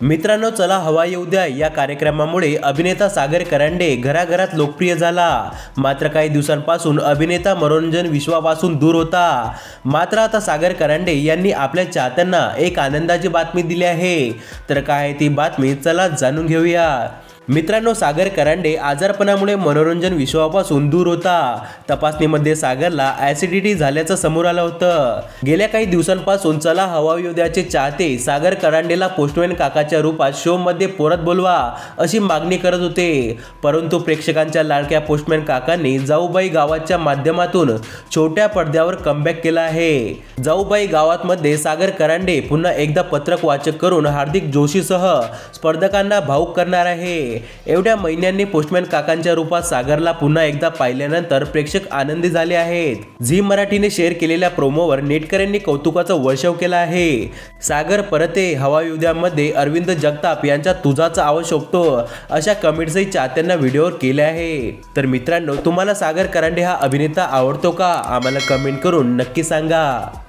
मित्रांनो, चला हवा येऊ द्या या कार्यक्रमामुळे अभिनेता सागर करांडे घराघरात लोकप्रिय झाला। मात्र काही दिवसांपासून अभिनेता मनोरंजन विश्वापासून दूर होता। मात्र आता सागर करांडे यांनी आपल्या चाहत्यांना एक आनंदाची बातमी दिली आहे। तर काय आहे ती बातमी, चला जाणून घेऊया। मित्रांनो, सागर करांडे आजारपणामुळे मनोरंजन विश्वापासून दूर होता। तपासणीमध्ये सागरला ॲसिडिटी झाल्याचं समोर आलं होतं। गेल्या काही दिवसांपासून चला हवा येऊ द्याचे चाहते सागर करांडेला पोस्टमॅन काकाच्या रूपात शो मध्ये परत बोलवा अशी मागणी करत होते। परंतु प्रेक्षकांच्या लाडक्या पोस्टमॅन काकांनी जाऊबाई गावाच्या माध्यमातून छोट्या पडद्यावर कमबॅक केला आहे। जाऊबाई गावात मध्ये सागर करांडे पुन्हा एकदा पत्रक वाचक करून हार्दिक जोशीसह स्पर्धकांना भावुक करणार आहे। एवढ्या महिन्यांनी पोस्टमॅन काकांच्या रूपात सागरला पुन्हा एकदा पाहिल्यानंतर प्रेक्षक आनंदी झाले आहेत। झी मराठीने शेअर केलेल्या प्रोमोवर नेटकऱ्यांनी कौतुकाचा वर्षाव केला आहे। सागर परते हवा येऊ द्या मध्ये अरविंद जगताप यांचा तुझाचा आवाज शोभतो अशा कमेंट्सही चाहत्यांना व्हिडिओवर केल्या आहे। तर मित्रांनो, तुम्हाला सागर करांडे हा अभिनेता आवडतो का? आम्हाला कमेंट करून नक्की सांगा।